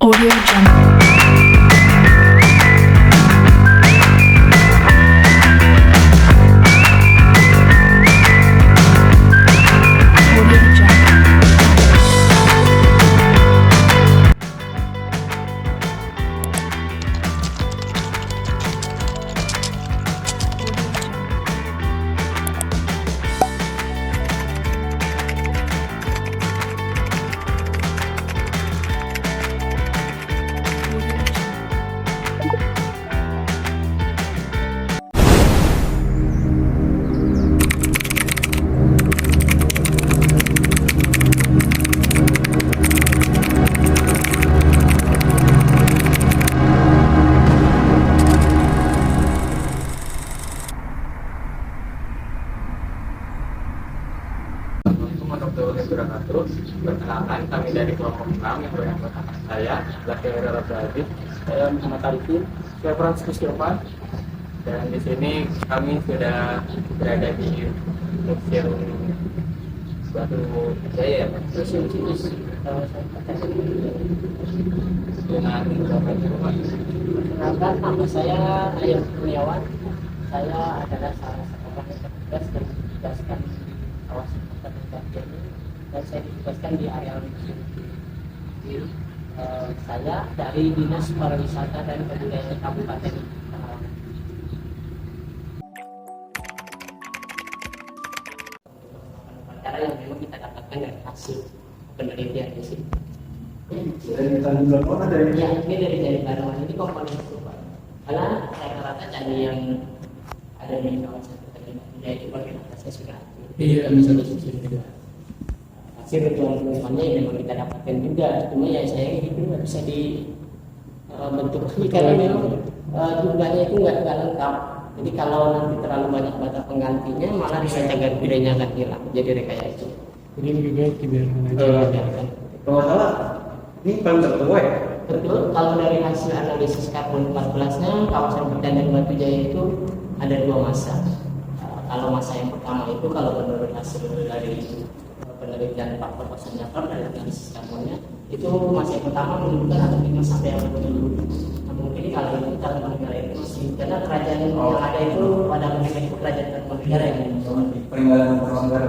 Audio Jungle. Audio Jungle. Assalamualaikum warahmatullahi wabarakatuh. Perkenalkan, kami dari kelompok 6 yang beranggotakan saya, Zaki Abdul. Saya Muhammad Arifin, saya Franciscus Silvan. Dan di sini kami sudah berada di Museum Batu Jaya, Museum Cikus. Dengan beberapa informasi. Perkenalkan, nama saya Ayam Kurniawan. Saya adalah salah satu orang yang bertugas dan ditugaskan kawasan pertanian ini, dan saya ditugaskan di area museum. Saya dari Dinas Pariwisata dan Kebudayaan Kabupaten Pekalongan. Cara yang memang kita dapatkan dari hasil penelitian di sini. Dari Tanjung Blok dari Ya, ini dari Candi Barawan ini komponen struktur. Karena rata-rata candi yang ada di kawasan Pertanian itu bagian atasnya sudah hancur. Iya, bisa disebut juga. Hasil ritual-ritualnya yang memang kita dapatkan juga. Cuma ya saya itu nggak bisa dibentuk karena memang jumlahnya itu nggak lengkap. Jadi kalau nanti terlalu banyak bata penggantinya malah bisa cagar budayanya akan hilang. Jadi rekayasa itu. Ini juga dibiarkan Biarkan. kalau nggak salah ini paling tertua ya. Betul, kalau dari hasil analisis karbon 14-nya kawasan pertanian Batu Jaya itu ada dua masa. Kalau masa yang pertama itu kalau menurut hasil dari penelitian Pak Profesor Jafar dari analisis karbonnya itu masa yang pertama menunjukkan ada 5 sampai 40 dulu. Namun ini kalau itu Tarumanegara itu masih karena kerajaan yang ada itu pada masa itu kerajaan Tarumanegara yang Peninggalan Tarumanegara.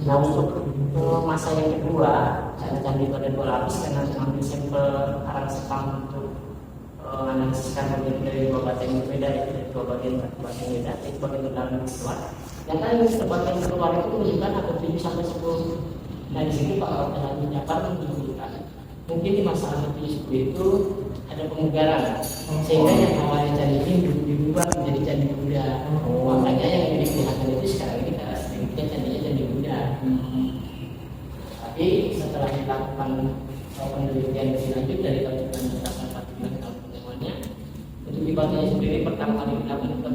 Nah untuk masa yang kedua, candi itu ada 2 lapis karena mengambil sampel arang sekam untuk analisis karbon dari 2 bata yang berbeda, yaitu dari 2 bagian batu yang beda, itu bagian terdalam dan keluar. Yang kan bagian keluar itu menunjukkan ada 7 sampai 10. Nah di sini Pak Profesor Jafar menunjukkan mungkin di masa abad 10 itu ada pemugaran, sehingga yang awalnya candi ini diubah menjadi candi Buddha. Makanya yang jadi kelihatan itu sekarang ini kita sedikitnya candinya candi Buddha. Tapi setelah dilakukan penelitian lebih lanjut dari tahun 1949 tahun pertemuannya, untuk di Batunya sendiri pertama kali dilakukan tahun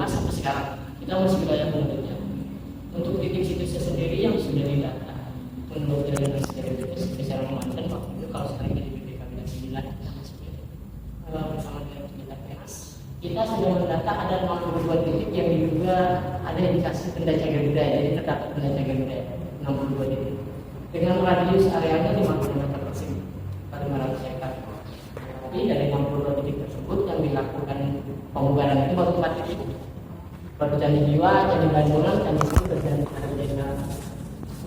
1985 sampai sekarang kita masih wilayah penelitian. Untuk titik situsnya sendiri yang sudah didata menurut jaringan sejarah itu secara memanfaatkan waktu itu kalau sekarang kita di BPKB 9 bersama dengan kita Penas, kita sudah mendata ada 62 titik yang diduga ada indikasi benda cagar budaya, jadi terdapat benda cagar budaya 62 titik dengan radius areanya 50 meter persegi pada 500 hektar. Tapi dari 62 titik tersebut yang dilakukan pengubaran itu baru 4 titik. Baru Candi Jiwa, Candi Bandolan, Candi Sini, dan Candi Tanah.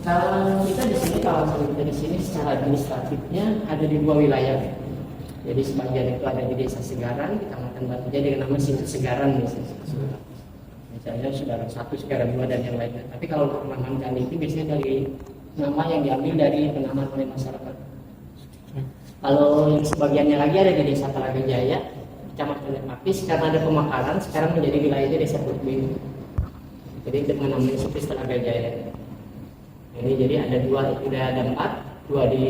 Kalau kita di sini, kawasan kita di sini secara administratifnya ada di 2 wilayah. Jadi sebagian itu ada di Desa Segaran, Kecamatan Batu Jaya dengan nama Situ Segaran misalnya. Misalnya Saudara 1, Saudara 2 dan yang lainnya. Tapi kalau penamaan candi itu biasanya dari nama yang diambil dari penamaan oleh masyarakat. Kalau yang sebagiannya lagi ada di Desa Talaga Jaya, Kecamatan Lepakis, karena ada pemakaran sekarang menjadi wilayahnya Desa Putwi. Jadi dengan namanya Situ Talaga Jaya. Ini jadi ada 2, sudah ada 4, 2 di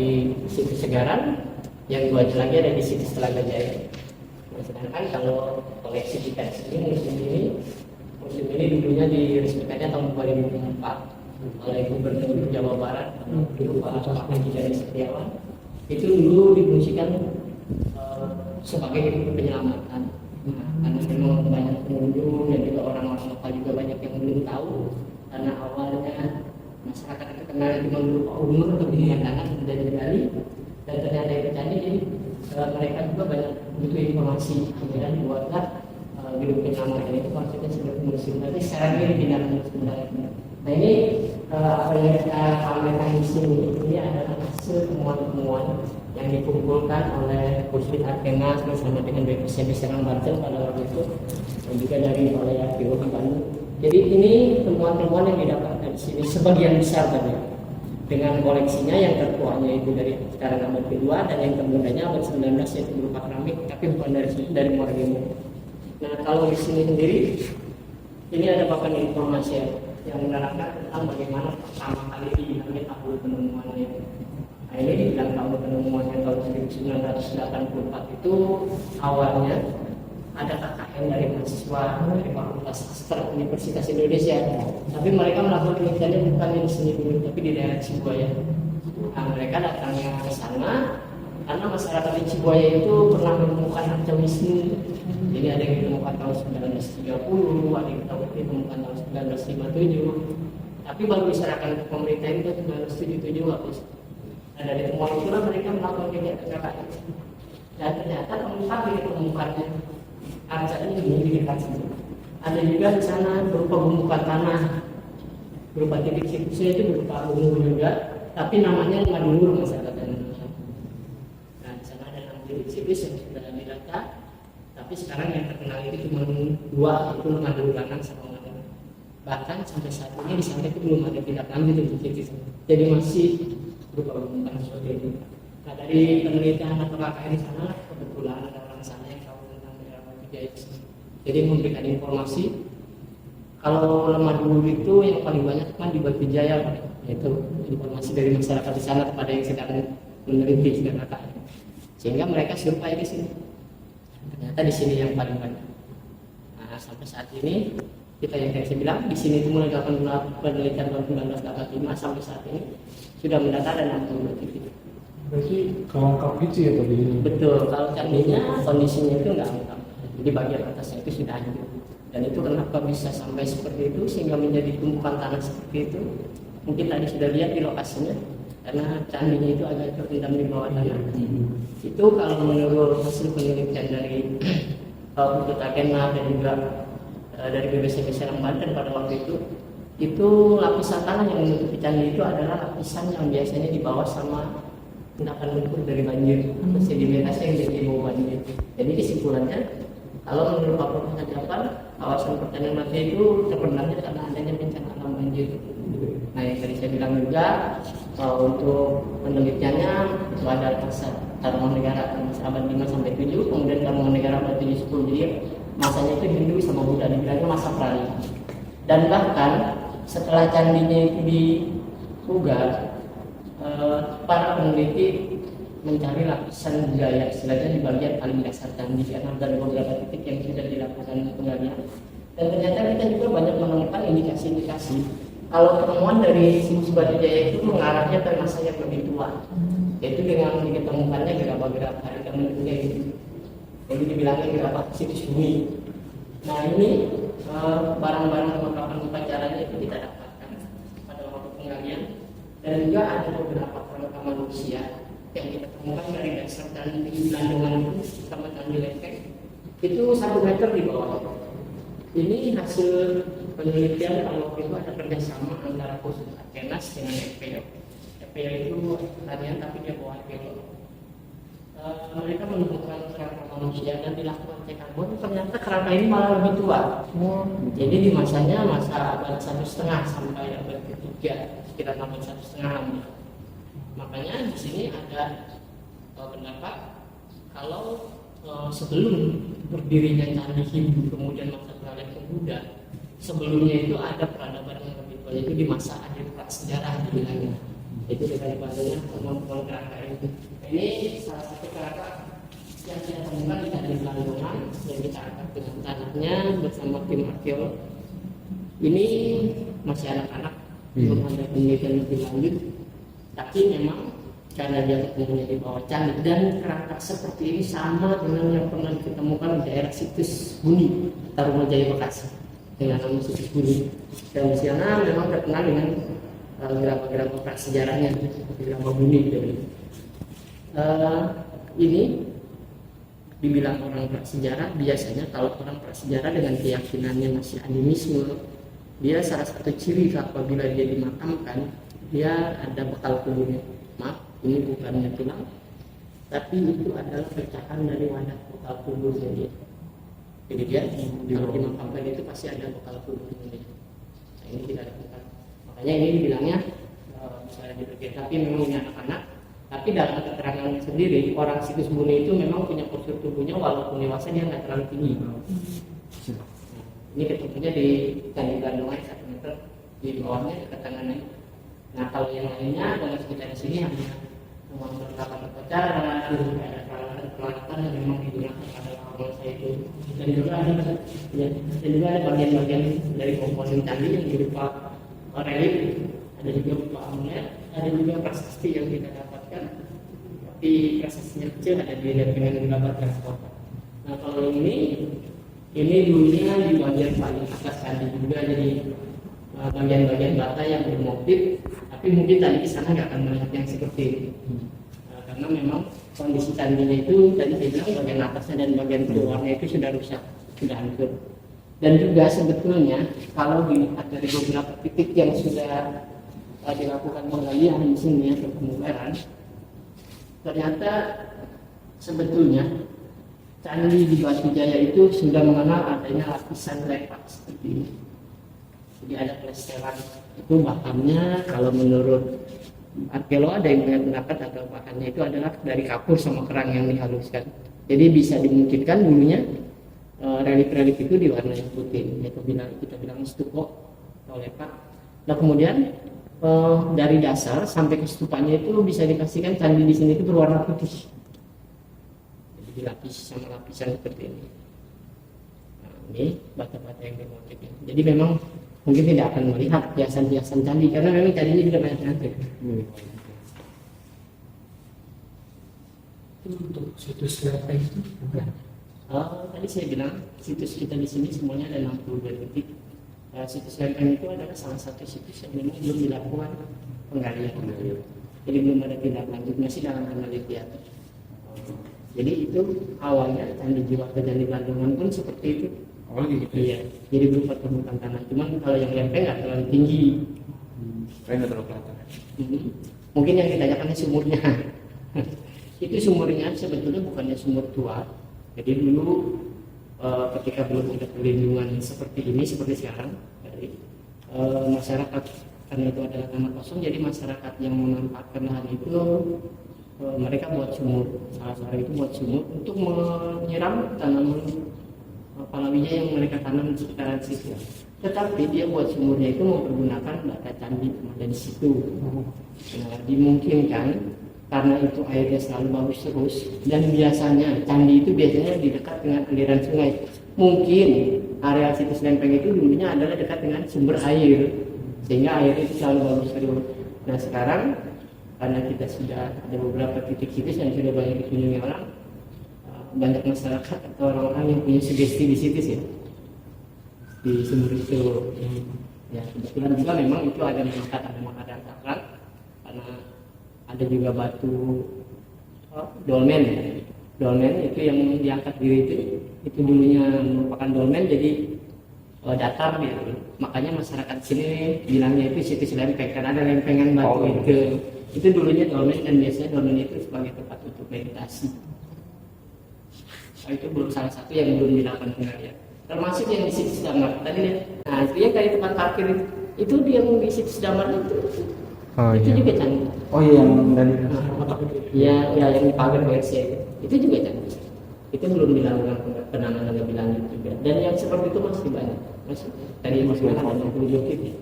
Situ Segaran, yang 2 lagi ada di Situ Talaga Jaya. Nah, sedangkan kalau koleksi kita di sini museum ini dulunya diresmikannya tahun 2004 oleh Gubernur Jawa Barat dulu Pak Haji Dari Setiawan. Itu dulu difungsikan sebagai penyelamatan. Karena memang banyak pengunjung dan juga orang-orang lokal juga banyak yang belum tahu, karena awalnya masyarakat itu kenal cuma berupa umur atau hubungan tangan sudah digali, dan ternyata itu candi, jadi mereka juga banyak butuh informasi, kemudian dibuatlah gedung penyamaran itu maksudnya sebagai museum. Nanti sekarang ini dipindahkan ke sebenarnya. Nah ini apa yang kita pamerkan di sini ini adalah hasil temuan-temuan yang dikumpulkan oleh Puspit Athena bersama dengan BPCB Serang Banten pada waktu itu, dan juga dari oleh Arkeologi Bandung. Jadi ini temuan-temuan yang didapatkan di sini sebagian besar tadi dengan koleksinya yang tertuanya itu dari sekarang abad kedua dan yang termudanya abad 19 yaitu berupa keramik, tapi bukan dari sini, dari Muargemo. Nah kalau di sini sendiri ini ada papan informasi yang menerangkan tentang bagaimana pertama kali dibilangnya tahun penemuannya. Nah ini dibilang tahun penemuannya tahun 1984 itu awalnya ada KKN dari mahasiswa dari Fakultas Sastra Universitas Indonesia, tapi mereka melakukan penelitiannya bukan di sini dulu, tapi di daerah Cibuaya. Nah mereka datangnya ke sana karena masyarakat di Cibuaya itu pernah menemukan arca Wisnu. Jadi ada yang ditemukan tahun 1930, ada yang ditemukan tahun 1957, tapi baru diserahkan ke pemerintah itu tahun 1977 habis. Nah dari temuan itulah mereka melakukan kegiatan KKN. Dan ternyata tempat yang ditemukannya arca ini di dekat situ. Ada juga di sana berupa bumbukan tanah, berupa titik situsnya itu berupa bumbu juga, tapi namanya Madulur masyarakat Indonesia. Nah di sana ada 6 titik situs yang sudah didata, tapi sekarang yang terkenal itu cuma 2, itu Madulurangan sama Madul. Bahkan sampai saat ini di sana itu belum ada tindak lanjut untuk situs, jadi masih berupa bumbukan seperti itu. Nah dari penelitian atau KKN di sana kebetulan ada orang sana yang tahu tentang daerah Batu Jaya. Jadi memberikan informasi kalau Madulur itu yang paling banyak kan di Batu Jaya, yaitu informasi dari masyarakat di sana kepada yang sedang meneliti sedang KKN. Sehingga mereka survei di sini. Ternyata di sini yang paling banyak. Nah sampai saat ini kita yang saya bilang di sini itu mulai 18 penelitian tahun 1985 sampai saat ini sudah mendata dan 62 titik. Berarti kelengkap gitu ya tadi ini? Betul, kalau candinya kondisinya itu nggak lengkap. Jadi bagian atasnya itu sudah hancur. Dan itu kenapa bisa sampai seperti itu sehingga menjadi tumpukan tanah seperti itu? Mungkin tadi sudah lihat di lokasinya, karena candinya itu agak terendam di bawah tanah. Itu kalau menurut hasil penelitian dari Puspit Athena dan juga dari BPCB Serang Banten pada waktu itu lapisan tanah yang menutupi candi itu adalah lapisan yang biasanya dibawa sama endapan lumpur dari banjir atau sedimentasi yang jadi bawah banjir. Jadi kesimpulannya, kalau menurut Pak Profesor Japan, kawasan pertanian Batu itu terpendamnya karena adanya bencana alam banjir. Nah yang tadi saya bilang juga untuk penelitiannya itu ada Taruman Negara abad 5 sampai 7, kemudian Taruman Negara abad 7 10. Jadi masanya itu Hindu sama Buddha, dibilangnya masa Prali. Dan bahkan setelah candinya itu dipugar, para peneliti mencari lapisan budaya istilahnya di bagian paling dasar candi karena ada beberapa titik yang sudah dilakukan penggalian. Dan ternyata kita juga banyak menemukan indikasi-indikasi kalau temuan dari situs Batu Jaya itu mengarahnya ke masa yang lebih tua, yaitu dengan ditemukannya gerabah-gerabah harga mendunia itu. Jadi dibilangnya gerabah situs bumi. Nah ini barang-barang perlengkapan upacaranya itu kita dapatkan pada waktu penggalian, dan juga ada beberapa perlengkapan manusia yang kita temukan dari dasar candi Landungan itu sama candi Lempeng itu 1 meter di bawah. Ini hasil penelitian kalau waktu itu ada kerjasama antara Puspit Athena dengan FPO. FPO itu pertanian tapi dia bawa arkeolog. Mereka menemukan kerangka manusia dan dilakukan cek karbon, ternyata kerangka ini malah lebih tua. Jadi di masanya masa abad 1,5 sampai abad ketiga, sekitar abad 1,5. Makanya di sini ada pendapat kalau sebelum berdirinya candi Hindu kemudian masa peradaban Buddha, sebelumnya itu ada peradaban yang lebih tua, yaitu di masa akhir prasejarah dibilangnya. Itu daripadanya temuan-temuan kerangka itu. Ini salah satu kerangka yang kita temukan di candi Landungan yang kita angkat dengan tanahnya bersama tim arkeolog. Ini masih anak-anak, belum ada penelitian lebih lanjut. Tapi memang karena dia ketemunya di bawah candi dan kerangka seperti ini sama dengan yang pernah ditemukan di daerah situs Buni, Tarumajaya Bekasi dengan nama situs Buni. Dan di sana memang terkenal dengan gerabah-gerabah prasejarahnya seperti gerabah Buni. Ini dibilang orang prasejarah, biasanya kalau orang prasejarah dengan keyakinannya masih animisme, dia salah satu ciri apabila dia dimakamkan, dia ada bekal kuburnya. Maaf, ini bukannya tulang, tapi itu adalah pecahan dari wadah bekal kuburnya dia. Jadi dia kalau dimakamkan itu pasti ada bekal kuburnya. Nah, ini tidak ada bekal. Makanya ini dibilangnya misalnya diberikan, tapi memang ini anak-anak. Tapi dalam keterangan sendiri, orang situs bumi itu memang punya postur tubuhnya walaupun dewasa dia nggak terlalu tinggi. Nah, ini ketemunya di Candi Gandungan 1 meter di bawahnya dekat tangannya. Nah kalau yang lainnya kalau kita di sini hanya uang perlengkapan upacara, ada peralatan yang memang digunakan pada masa itu. Dan juga ada bagian-bagian dari komponen candi yang berupa relief, ada juga berupa amulet, ada juga prasasti yang kita dapatkan. Tapi prasestinya kecil ada di dengan menggambarkan kota. Nah kalau ini dulunya di bagian paling atas candi juga, jadi bagian-bagian bata yang bermotif, tapi mungkin tadi di sana nggak akan melihat yang seperti ini. Karena memang kondisi candinya itu tadi saya bilang bagian atasnya dan bagian keluarnya itu sudah rusak, sudah hancur. Dan juga sebetulnya kalau dilihat dari beberapa titik yang sudah dilakukan penggalian di sini atau pemugaran, ternyata sebetulnya candi di Batu Jaya itu sudah mengenal adanya lapisan lepak seperti ini. Jadi ada pelesteran itu bahannya, kalau menurut arkeolog ada yang mengatakan atau bahannya itu adalah dari kapur sama kerang yang dihaluskan. Jadi bisa dimungkinkan dulunya relief-relief itu diwarnai putih, yaitu kita bilang stuko atau lepak. Nah kemudian dari dasar sampai ke stupanya itu bisa dipastikan candi di sini itu berwarna putih. Jadi dilapis sama lapisan seperti ini. Nah, ini bata-bata yang bermotifnya. Jadi memang mungkin tidak akan melihat hiasan-hiasan candi karena memang candinya juga banyak nanti. Itu untuk situs lempeng itu bukan? Tadi saya bilang situs kita di sini semuanya ada 62 titik. Situs lempeng itu adalah salah satu situs yang memang belum dilakukan penggalian. Jadi belum ada tindak lanjut, masih dalam penelitian. Jadi itu awalnya candi jiwa ke Candi Gandungan pun seperti itu. Gitu. Iya, jadi berupa permukaan tanah. Cuman kalau yang lempeng nggak terlalu tinggi. Kayaknya terlalu kelihatan. Mungkin yang ditanyakan sumurnya. Itu sumurnya sebetulnya bukannya sumur tua. Jadi dulu ketika belum ada perlindungan seperti ini, seperti sekarang, dari masyarakat karena itu adalah tanah kosong, jadi masyarakat yang memanfaatkan lahan itu mereka buat sumur. Salah itu buat sumur untuk menyiram tanaman palawija yang mereka tanam di sekitaran situ. Tetapi dia buat sumurnya itu mempergunakan bata candi yang ada di situ. Nah, dimungkinkan karena itu airnya selalu bagus terus dan biasanya candi itu biasanya di dekat dengan aliran sungai. Mungkin area situs lempeng itu dulunya adalah dekat dengan sumber air sehingga air itu selalu bagus terus. Nah sekarang karena kita sudah ada beberapa titik situs yang sudah banyak dikunjungi orang, banyak masyarakat atau orang-orang yang punya sugesti di situs ya di sumur itu. Ya kebetulan juga memang itu ada mengangkat karena ada juga batu dolmen ya. Dolmen itu yang diangkat diri itu dulunya merupakan dolmen jadi datar gitu. Makanya masyarakat sini bilangnya itu situs lempeng karena ada lempengan batu itu dulunya dolmen dan biasanya dolmen itu sebagai tempat untuk meditasi. Itu belum salah satu yang belum dilakukan penggalian. Termasuk yang di situs damar tadi ya. Nah itu yang kayak tempat parkir itu yang di situs damar itu. Itu juga canggih. Oh iya yang dari Ya yang di pagar BRC itu juga canggih. Itu belum dilakukan penanganan lebih lanjut juga. Dan yang seperti itu masih banyak. Tadi masih ada 62 titik.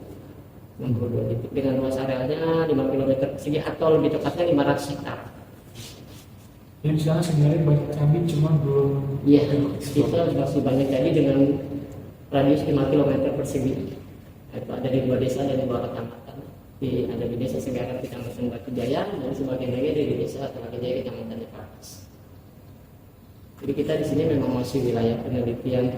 62 titik dengan luas arealnya 5 km persegi atau lebih tepatnya 500 hektar. Jadi di sana sebenarnya banyak candi cuma belum. Iya, itu masih banyak jadi dengan radius 5 km persegi. Itu ada di 2 desa dan di 2 kecamatan. Ada di desa Segaran Kecamatan Batu Jaya dan sebagian lagi ada di desa Telaga Jaya Kecamatan Lepakas. Jadi kita di sini memang masih wilayah penelitian.